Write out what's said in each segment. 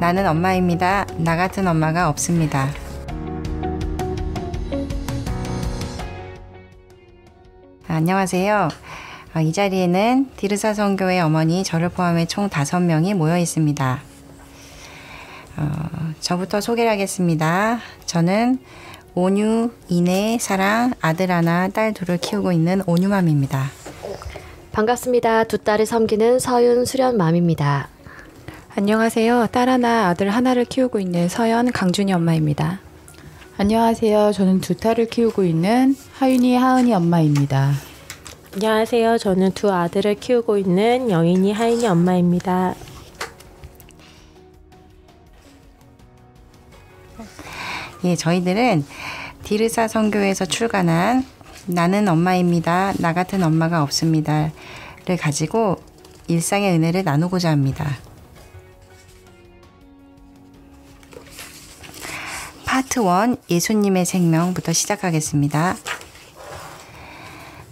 나는 엄마입니다. 나 같은 엄마가 없습니다. 안녕하세요. 이 자리에는 디르사 선교회 어머니 저를 포함해 총 5명이 모여 있습니다. 저부터 소개를 하겠습니다. 저는 온유, 인애, 사랑, 아들 하나, 딸 둘을 키우고 있는 온유맘입니다. 반갑습니다. 두 딸을 섬기는 서윤, 수련맘입니다. 안녕하세요. 딸 하나, 아들 하나를 키우고 있는 서연, 강준이 엄마입니다. 안녕하세요. 저는 두 딸을 키우고 있는 하윤이, 하은이 엄마입니다. 안녕하세요. 저는 두 아들을 키우고 있는 영인이, 하인이 엄마입니다. 예, 저희들은 디르사 선교회에서 출간한 나는 엄마입니다. 나 같은 엄마가 없습니다를 가지고 일상의 은혜를 나누고자 합니다. 파트 1 예수님의 생명부터 시작하겠습니다.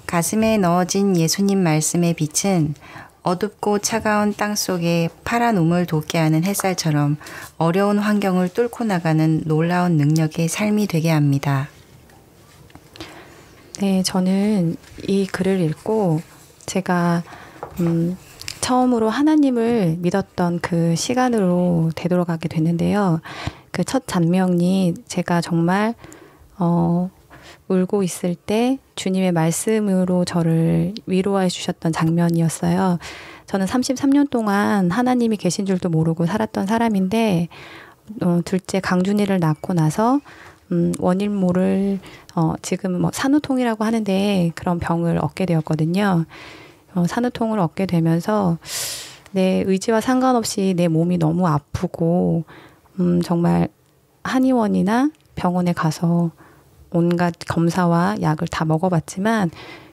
가슴에 넣어진 예수님 말씀의 빛은 어둡고 차가운 땅 속에 파란 우물 돋게 하는 햇살처럼 어려운 환경을 뚫고 나가는 놀라운 능력의 삶이 되게 합니다. 네, 저는 이 글을 읽고 제가 처음으로 하나님을 믿었던 그 시간으로 되돌아가게 됐는데요. 그 첫 장면이 제가 정말 울고 있을 때 주님의 말씀으로 저를 위로해 주셨던 장면이었어요. 저는 33년 동안 하나님이 계신 줄도 모르고 살았던 사람인데 둘째 강준이를 낳고 나서 원인 모를 지금 뭐 산후통이라고 하는데 그런 병을 얻게 되었거든요. 산후통을 얻게 되면서 내 의지와 상관없이 내 몸이 너무 아프고 정말 한의원이나 병원에 가서 온갖 검사와 약을 다 먹어봤지만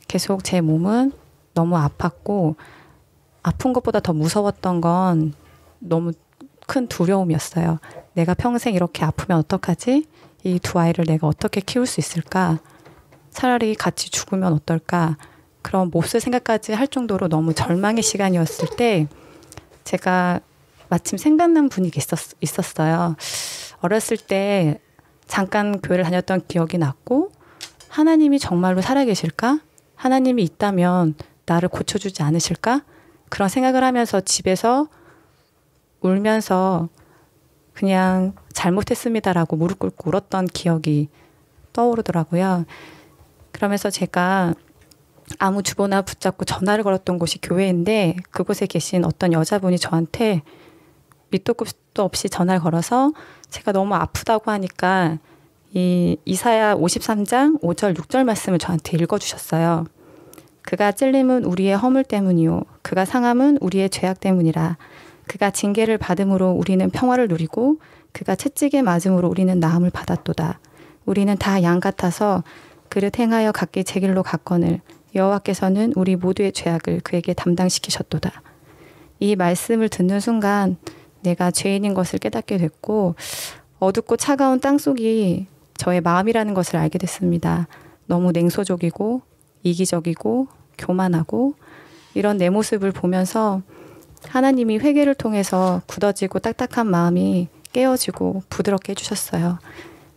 계속 제 몸은 너무 아팠고 아픈 것보다 더 무서웠던 건 너무 큰 두려움이었어요. 내가 평생 이렇게 아프면 어떡하지? 이 두 아이를 내가 어떻게 키울 수 있을까? 차라리 같이 죽으면 어떨까? 그런 몹쓸 생각까지 할 정도로 너무 절망의 시간이었을 때 제가 마침 생각난 분이 있었어요. 어렸을 때 잠깐 교회를 다녔던 기억이 났고 하나님이 정말로 살아계실까? 하나님이 있다면 나를 고쳐주지 않으실까? 그런 생각을 하면서 집에서 울면서 그냥 잘못했습니다라고 무릎 꿇고 울었던 기억이 떠오르더라고요. 그러면서 제가 아무 주보나 붙잡고 전화를 걸었던 곳이 교회인데 그곳에 계신 어떤 여자분이 저한테 밑도 끝도 없이 전화를 걸어서 제가 너무 아프다고 하니까 이 이사야 53장 5절 6절 말씀을 저한테 읽어주셨어요. 그가 찔림은 우리의 허물 때문이요 그가 상함은 우리의 죄악 때문이라. 그가 징계를 받음으로 우리는 평화를 누리고 그가 채찍에 맞음으로 우리는 나음을 받았도다. 우리는 다 양 같아서 그릇 행하여 각기 제 길로 갔거늘 여호와께서는 우리 모두의 죄악을 그에게 담당시키셨도다. 이 말씀을 듣는 순간 내가 죄인인 것을 깨닫게 됐고 어둡고 차가운 땅속이 저의 마음이라는 것을 알게 됐습니다. 너무 냉소적이고 이기적이고 교만하고 이런 내 모습을 보면서 하나님이 회개를 통해서 굳어지고 딱딱한 마음이 깨어지고 부드럽게 해주셨어요.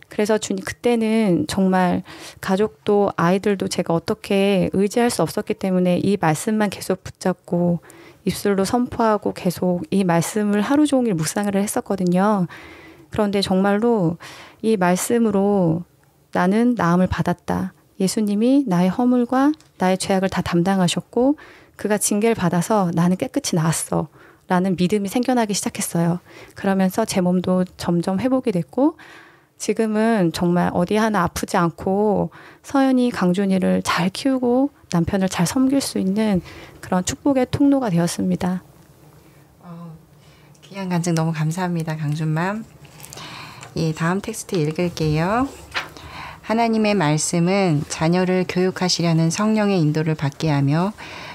그래서 주님 그때는 정말 가족도 아이들도 제가 어떻게 의지할 수 없었기 때문에 이 말씀만 계속 붙잡고 입술로 선포하고 계속 이 말씀을 하루 종일 묵상을 했었거든요. 그런데 정말로 이 말씀으로 나는 나음을 받았다. 예수님이 나의 허물과 나의 죄악을 다 담당하셨고 그가 징계를 받아서 나는 깨끗이 나았어. 라는 믿음이 생겨나기 시작했어요. 그러면서 제 몸도 점점 회복이 됐고 지금은 정말 어디 하나 아프지 않고 서연이 강준이를 잘 키우고 남편을 잘 섬길 수 있는 그런 축복의 통로가 되었습니다. 귀한 간증 너무 감사합니다. 강준맘. 예, 다음 텍스트 읽을게요. 하나님의 말씀은 자녀를 교육하시려는 성령의 인도를 받게 하며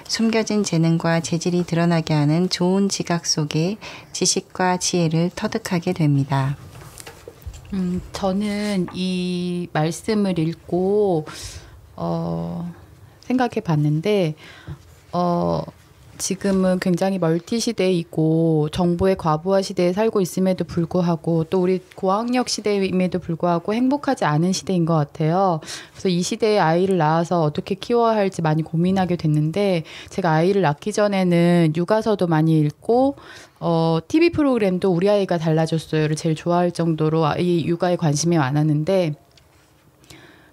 숨겨진 재능과 재질이 드러나게 하는 좋은 지각 속에 지식과 지혜를 터득하게 됩니다. 저는 이 말씀을 읽고 생각해 봤는데 지금은 굉장히 멀티 시대이고 정보의 과부하 시대에 살고 있음에도 불구하고 또 우리 고학력 시대임에도 불구하고 행복하지 않은 시대인 것 같아요. 그래서 이 시대에 아이를 낳아서 어떻게 키워야 할지 많이 고민하게 됐는데 제가 아이를 낳기 전에는 육아서도 많이 읽고 TV 프로그램도 우리 아이가 달라졌어요를 제일 좋아할 정도로 아이 육아에 관심이 많았는데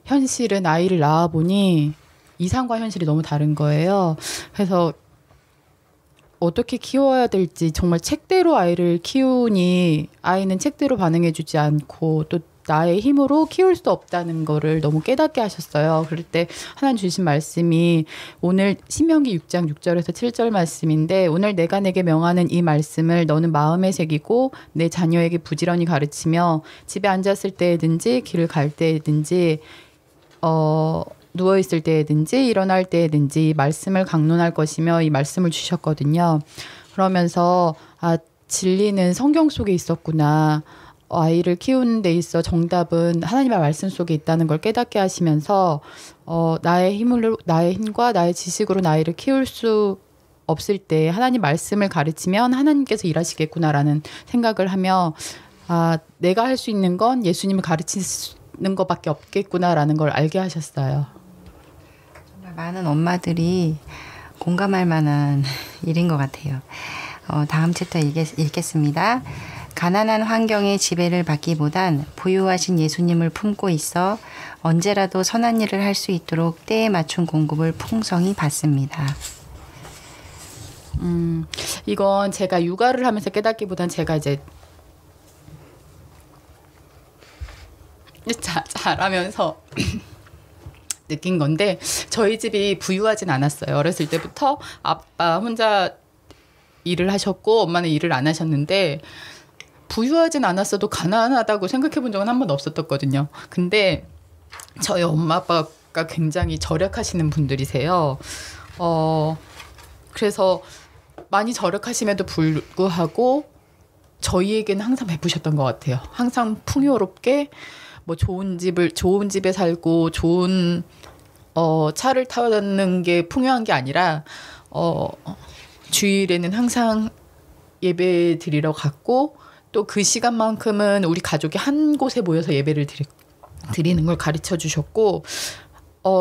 현실은 아이를 낳아보니 이상과 현실이 너무 다른 거예요. 그래서 어떻게 키워야 될지 정말 책대로 아이를 키우니 아이는 책대로 반응해주지 않고 또 나의 힘으로 키울 수 없다는 거를 너무 깨닫게 하셨어요. 그럴 때 하나님 주신 말씀이 오늘 신명기 6장 6절에서 7절 말씀인데 오늘 내가 내게 명하는 이 말씀을 너는 마음에 새기고 내 자녀에게 부지런히 가르치며 집에 앉았을 때든지 길을 갈 때든지 누워있을 때든지 일어날 때든지 말씀을 강론할 것이며 이 말씀을 주셨거든요. 그러면서 진리는 성경 속에 있었구나. 아이를 키우는 데 있어 정답은 하나님의 말씀 속에 있다는 걸 깨닫게 하시면서 나의 힘과 나의 지식으로 아이를 키울 수 없을 때 하나님 말씀을 가르치면 하나님께서 일하시겠구나라는 생각을 하며 내가 할 수 있는 건 예수님을 가르치는 것밖에 없겠구나라는 걸 알게 하셨어요. 많은 엄마들이 공감할 만한 일인 것 같아요. 다음 챕터 읽겠습니다. 가난한 환경의 지배를 받기보단 부유하신 예수님을 품고 있어 언제라도 선한 일을 할 수 있도록 때에 맞춘 공급을 풍성히 받습니다. 이건 제가 육아를 하면서 깨닫기보단 제가 이제 잘하면서 느낀 건데 저희 집이 부유하진 않았어요. 어렸을 때부터 아빠 혼자 일을 하셨고 엄마는 일을 안 하셨는데 부유하진 않았어도 가난하다고 생각해 본 적은 한 번도 없었거든요. 근데 저희 엄마 아빠가 굉장히 절약하시는 분들이세요. 그래서 많이 절약하심에도 불구하고 저희에게는 항상 베푸셨던 것 같아요. 항상 풍요롭게 뭐 좋은 집에 살고 좋은 차를 타는 게 풍요한 게 아니라 주일에는 항상 예배 드리러 갔고 또 그 시간만큼은 우리 가족이 한 곳에 모여서 예배를 드리는 걸 가르쳐 주셨고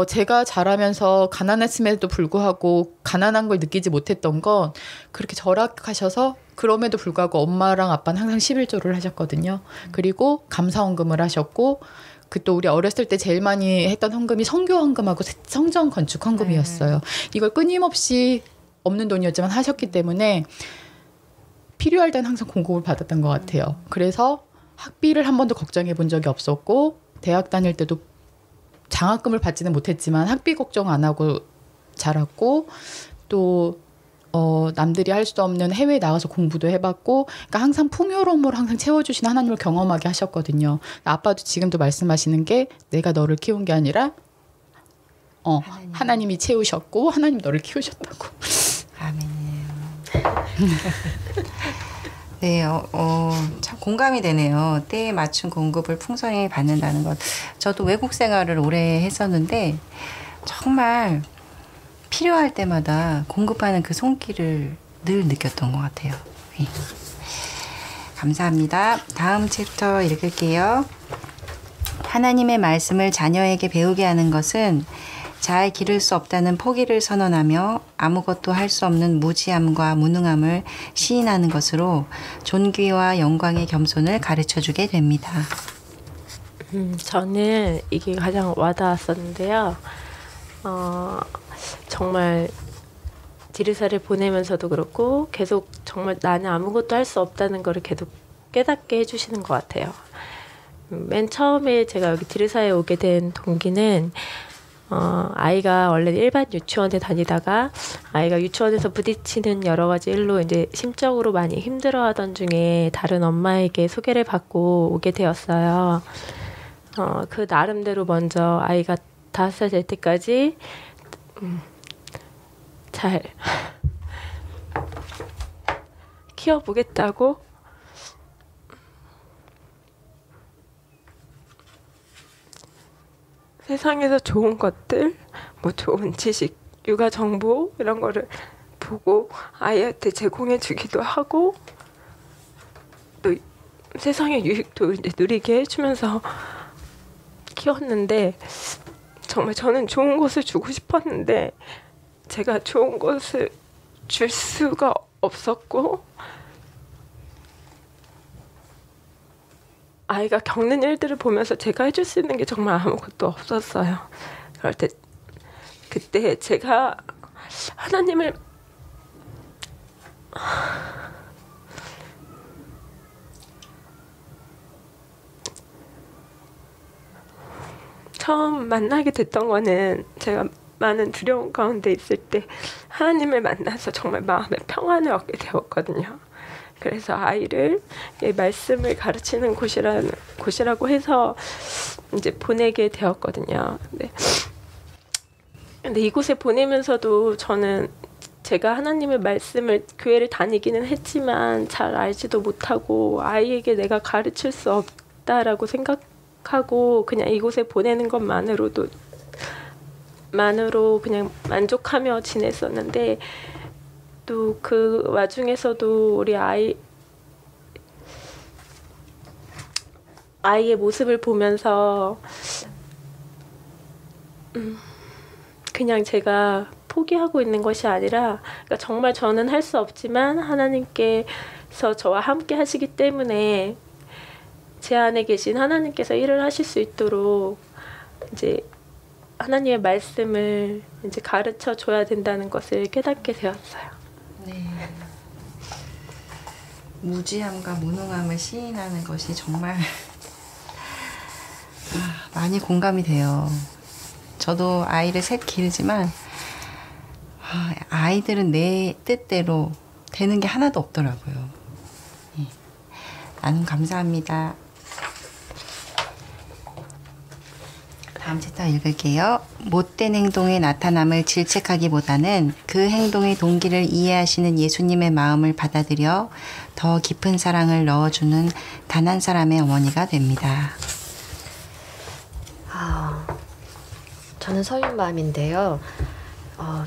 제가 자라면서 가난했음에도 불구하고 가난한 걸 느끼지 못했던 건 그렇게 절약하셔서 그럼에도 불구하고 엄마랑 아빠는 항상 11조를 하셨거든요. 그리고 감사헌금을 하셨고 또 우리 어렸을 때 제일 많이 했던 헌금이 성교 헌금하고 성전 건축 헌금이었어요. 이걸 끊임없이 없는 돈이었지만 하셨기 때문에 필요할 때는 항상 공급을 받았던 것 같아요. 그래서 학비를 한 번도 걱정해 본 적이 없었고 대학 다닐 때도 장학금을 받지는 못했지만 학비 걱정 안 하고 자랐고 또 남들이 할 수 없는 해외에 나가서 공부도 해봤고 그러니까 항상 풍요로움으로 항상 채워주시는 하나님을 경험하게 하셨거든요. 아빠도 지금도 말씀하시는 게 내가 너를 키운 게 아니라 하나님이 채우셨고 하나님 너를 키우셨다고. 아멘이에요. 네, 참 공감이 되네요. 때에 맞춘 공급을 풍성히 받는다는 것. 저도 외국 생활을 오래 했었는데 정말 필요할 때마다 공급하는 그 손길을 늘 느꼈던 것 같아요. 네. 감사합니다. 다음 챕터 읽을게요. 하나님의 말씀을 자녀에게 배우게 하는 것은 잘 기를 수 없다는 포기를 선언하며 아무것도 할 수 없는 무지함과 무능함을 시인하는 것으로 존귀와 영광의 겸손을 가르쳐주게 됩니다. 저는 이게 가장 와닿았었는데요. 정말 지리사를 보내면서도 그렇고 계속 정말 나는 아무것도 할 수 없다는 거를 계속 깨닫게 해주시는 것 같아요. 맨 처음에 제가 여기 지리사에 오게 된 동기는 아이가 원래 일반 유치원에 다니다가 아이가 유치원에서 부딪히는 여러 가지 일로 이제 심적으로 많이 힘들어하던 중에 다른 엄마에게 소개를 받고 오게 되었어요. 그 나름대로 먼저 아이가 5살 될 때까지 잘 키워보겠다고 세상에서 좋은 것들, 뭐 좋은 지식, 육아 정보 이런 거를 보고 아이한테 제공해 주기도 하고 또 세상의 유익도 이제 누리게 해주면서 키웠는데 정말 저는 좋은 것을 주고 싶었는데 제가 좋은 것을 줄 수가 없었고 아이가 겪는 일들을 보면서 제가 해줄 수 있는 게 정말 아무것도 없었어요. 그럴 때 그때 제가 하나님을 처음 만나게 됐던 거는 제가 많은 두려움 가운데 있을 때 하나님을 만나서 정말 마음의 평안을 얻게 되었거든요. 그래서 아이를 말씀을 가르치는 곳이라고 해서 이제 보내게 되었거든요. 근데 이곳에 보내면서도 저는 제가 하나님의 말씀을 교회를 다니기는 했지만 잘 알지도 못하고 아이에게 내가 가르칠 수 없다라고 생각하고 그냥 이곳에 보내는 것만으로 그냥 만족하며 지냈었는데 또 그 와중에서도 우리 아이의 모습을 보면서 그냥 제가 포기하고 있는 것이 아니라 그러니까 정말 저는 할 수 없지만 하나님께서 저와 함께 하시기 때문에 제 안에 계신 하나님께서 일을 하실 수 있도록 이제 하나님의 말씀을 이제 가르쳐 줘야 된다는 것을 깨닫게 되었어요. 네. 무지함과 무능함을 시인하는 것이 정말 많이 공감이 돼요. 저도 아이를 셋 기르지만 아이들은 내 뜻대로 되는 게 하나도 없더라고요. 예. 나눔 감사합니다. 다음 챕터 읽을게요. 못된 행동의 나타남을 질책하기보다는 그 행동의 동기를 이해하시는 예수님의 마음을 받아들여 더 깊은 사랑을 넣어주는 단 한 사람의 어머니가 됩니다. 저는 서윤맘인데요.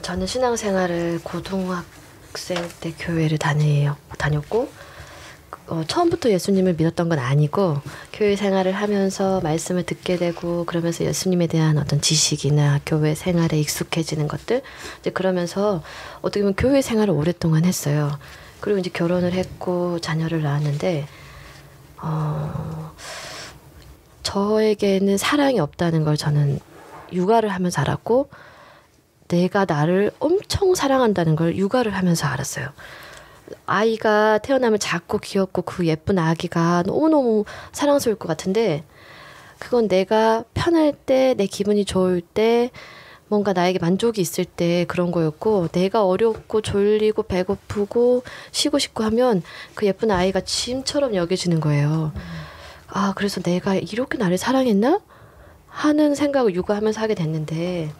저는 신앙생활을 고등학생 때 교회를 다녔고 처음부터 예수님을 믿었던 건 아니고 교회 생활을 하면서 말씀을 듣게 되고 그러면서 예수님에 대한 어떤 지식이나 교회 생활에 익숙해지는 것들 이제 그러면서 어떻게 보면 교회 생활을 오랫동안 했어요. 그리고 이제 결혼을 했고 자녀를 낳았는데 저에게는 사랑이 없다는 걸 저는 육아를 하면서 알았고 내가 나를 엄청 사랑한다는 걸 육아를 하면서 알았어요. 아이가 태어나면 작고 귀엽고 그 예쁜 아기가 너무너무 사랑스러울 것 같은데 그건 내가 편할 때, 내 기분이 좋을 때, 뭔가 나에게 만족이 있을 때 그런 거였고 내가 어렵고 졸리고 배고프고 쉬고 싶고 하면 그 예쁜 아이가 짐처럼 여겨지는 거예요. 그래서 내가 이렇게 나를 사랑했나? 하는 생각을 육아하면서 하게 됐는데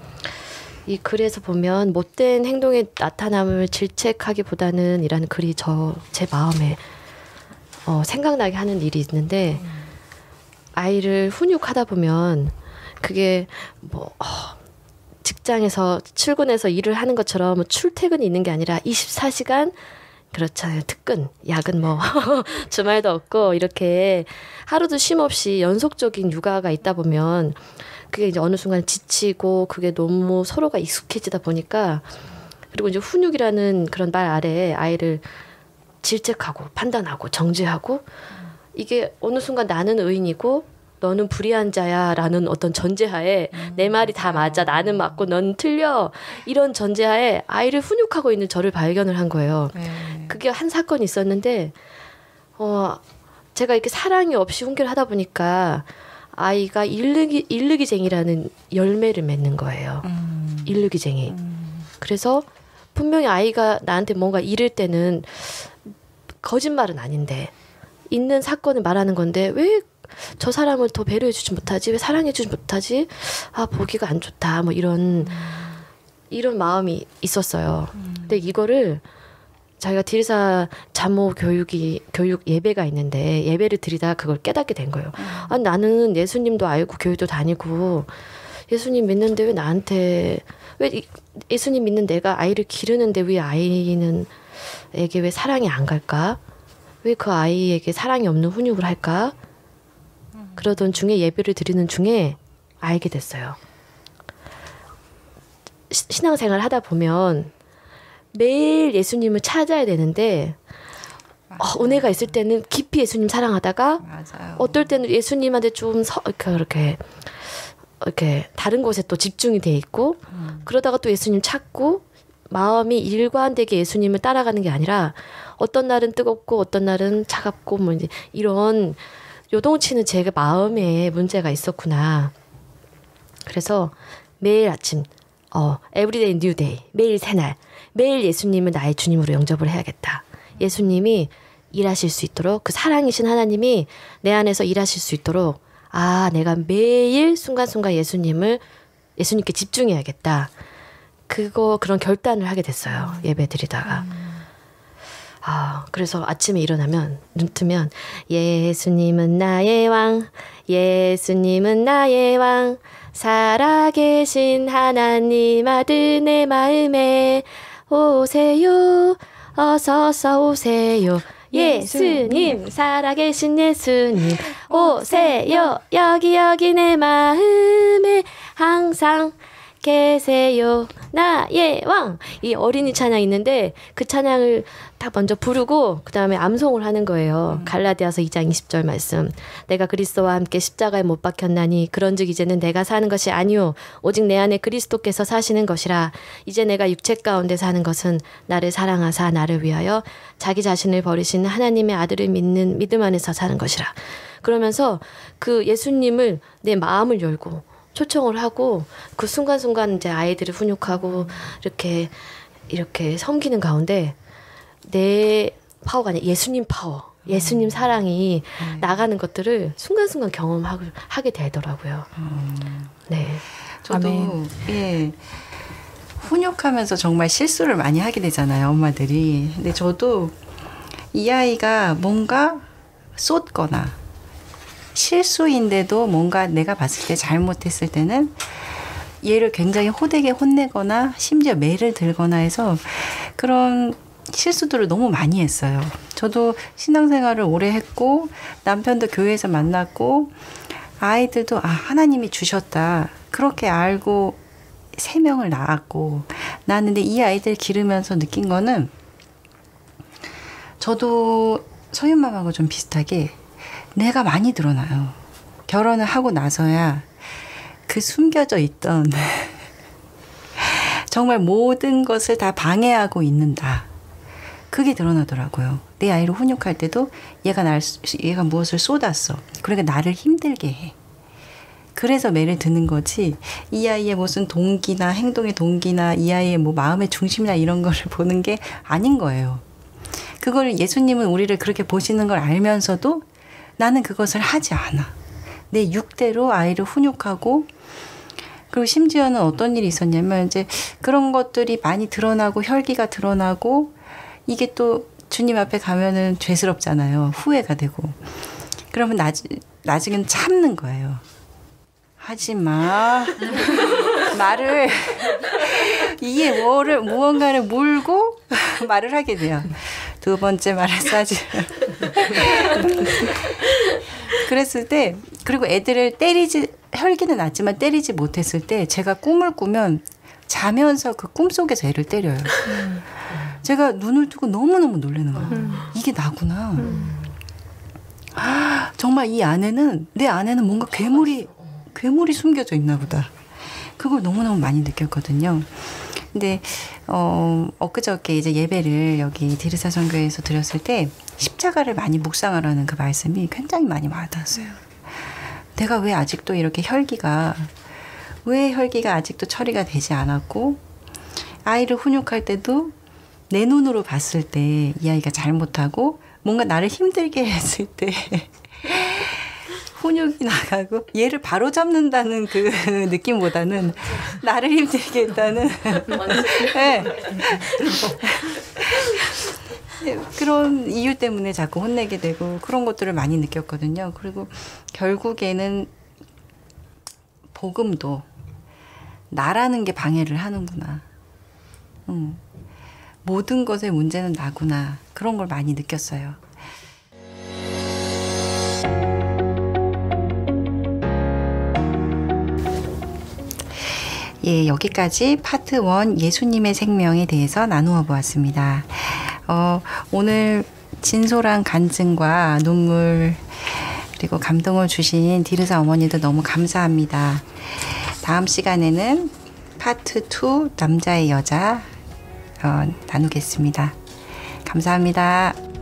이 글에서 보면 못된 행동의 나타남을 질책하기보다는 이라는 글이 제 마음에 생각나게 하는 일이 있는데 아이를 훈육하다 보면 그게 직장에서 출근해서 일을 하는 것처럼 출퇴근이 있는 게 아니라 24시간 그렇잖아요. 특근, 야근 주말도 없고 이렇게 하루도 쉼 없이 연속적인 육아가 있다 보면 그게 이제 어느 순간 지치고 그게 너무 서로가 익숙해지다 보니까 그리고 이제 훈육이라는 그런 말 아래에 아이를 질책하고 판단하고 정죄하고 이게 어느 순간 나는 의인이고 너는 불의한 자야 라는 어떤 전제하에 내 말이 다 맞아 나는 맞고 넌 틀려 이런 전제하에 아이를 훈육하고 있는 저를 발견을 한 거예요. 그게 한 사건이 있었는데 제가 이렇게 사랑이 없이 훈계를 하다 보니까 아이가 일르기쟁이라는 열매를 맺는 거예요. 일르기쟁이. 그래서 분명히 아이가 나한테 뭔가 이를 때는 거짓말은 아닌데 있는 사건을 말하는 건데 왜 저 사람을 더 배려해주지 못하지? 왜 사랑해주지 못하지? 보기가 안 좋다. 이런 마음이 있었어요. 근데 이거를 자기가 디리사 자모 교육 예배가 있는데 예배를 드리다가 그걸 깨닫게 된 거예요. 나는 예수님도 알고 교회도 다니고 예수님 믿는데 왜 나한테 예수님 믿는 내가 아이를 기르는데 왜 아이는 에게 왜 사랑이 안 갈까? 왜 그 아이에게 사랑이 없는 훈육을 할까? 그러던 중에 예배를 드리는 중에 알게 됐어요. 신앙생활 하다 보면 매일 예수님을 찾아야 되는데 은혜가 있을 때는 깊이 예수님 사랑하다가 맞아요. 어떨 때는 예수님한테 좀 이렇게 다른 곳에 또 집중이 돼 있고 그러다가 또 예수님 찾고 마음이 일관되게 예수님을 따라가는 게 아니라 어떤 날은 뜨겁고 어떤 날은 차갑고 뭐 이제 이런 요동치는 제 마음에 문제가 있었구나. 그래서 매일 아침 everyday new day 매일 새날 매일 예수님을 나의 주님으로 영접을 해야겠다. 예수님이 일하실 수 있도록 그 사랑이신 하나님이 내 안에서 일하실 수 있도록 내가 매일 순간순간 예수님께 집중해야겠다. 그런 결단을 하게 됐어요. 예배 드리다가. 그래서 아침에 일어나면 눈 뜨면 예수님은 나의 왕, 예수님은 나의 왕, 살아계신 하나님 아들 내 마음에 오세요, 어서서 오세요. 예수님, 살아계신 예수님, 오세요. 여기 내 마음에 항상 계세요. 나의 왕. 이 어린이 찬양 있는데 그 찬양을 딱 먼저 부르고 그 다음에 암송을 하는 거예요. 갈라디아서 2장 20절 말씀. 내가 그리스도와 함께 십자가에 못 박혔나니 그런즉 이제는 내가 사는 것이 아니요 오직 내 안에 그리스도께서 사시는 것이라. 이제 내가 육체 가운데 사는 것은 나를 사랑하사 나를 위하여 자기 자신을 버리신 하나님의 아들을 믿는 믿음 안에서 사는 것이라. 그러면서 그 예수님을 내 마음을 열고 초청을 하고 그 순간순간 이제 아이들을 훈육하고 이렇게 섬기는 가운데 내 파워가 아니라 예수님 파워, 예수님 사랑이 나가는 것들을 순간순간 경험하게 되더라고요. 네. 저도 훈육하면서 정말 실수를 많이 하게 되잖아요, 엄마들이. 근데 저도 이 아이가 뭔가 쏟거나 실수인데도 뭔가 내가 봤을 때 잘못했을 때는 얘를 굉장히 호되게 혼내거나 심지어 매를 들거나 해서 그런 실수들을 너무 많이 했어요. 저도 신앙생활을 오래 했고 남편도 교회에서 만났고 아이들도 하나님이 주셨다 그렇게 알고 3명을 낳았고 낳았는데 이 아이들 기르면서 느낀 거는 저도 서윤맘하고 좀 비슷하게 내가 많이 드러나요. 결혼을 하고 나서야 그 숨겨져 있던 정말 모든 것을 다 방해하고 있는다. 그게 드러나더라고요. 내 아이를 훈육할 때도 얘가 무엇을 쏟았어. 그러니까 나를 힘들게 해. 그래서 매를 드는 거지 이 아이의 무슨 동기나 행동의 동기나 이 아이의 뭐 마음의 중심이나 이런 거를 보는 게 아닌 거예요. 그걸 예수님은 우리를 그렇게 보시는 걸 알면서도 나는 그것을 하지 않아. 내 육대로 아이를 훈육하고 그리고 심지어는 어떤 일이 있었냐면 이제 그런 것들이 많이 드러나고 혈기가 드러나고 이게 또 주님 앞에 가면은 죄스럽잖아요. 후회가 되고. 그러면 나중엔 참는 거예요. 하지 마. 말을 이게 무언가를 물고 말을 하게 돼요. 2번째 말해서 하지. 그랬을 때 그리고 애들을 혈기는 났지만 때리지 못했을 때 제가 꿈을 꾸면 자면서 그 꿈속에서 애를 때려요. 제가 눈을 뜨고 너무너무 놀라는 거예요. 이게 나구나. 정말 내 안에는 뭔가 괴물이 숨겨져 있나 보다. 그걸 너무너무 많이 느꼈거든요. 근데 엊그저께 이제 예배를 여기 디르사 선교회에서 드렸을 때 십자가를 많이 묵상하라는 그 말씀이 굉장히 많이 와닿았어요. 내가 왜 아직도 이렇게 혈기가 아직도 처리가 되지 않았고 아이를 훈육할 때도 내 눈으로 봤을 때 이 아이가 잘못하고 뭔가 나를 힘들게 했을 때 훈육이 나가고 얘를 바로 잡는다는 그 느낌보다는 나를 힘들게 했다는 네. 그런 이유 때문에 자꾸 혼내게 되고 그런 것들을 많이 느꼈거든요. 그리고 결국에는 복음도 나라는 게 방해를 하는구나. 모든 것의 문제는 나구나. 그런 걸 많이 느꼈어요. 예, 여기까지 파트 1 예수님의 생명에 대해서 나누어 보았습니다. 오늘 진솔한 간증과 눈물 그리고 감동을 주신 디르사 어머니도 너무 감사합니다. 다음 시간에는 파트 2 남자의 여자 나누겠습니다. 감사합니다.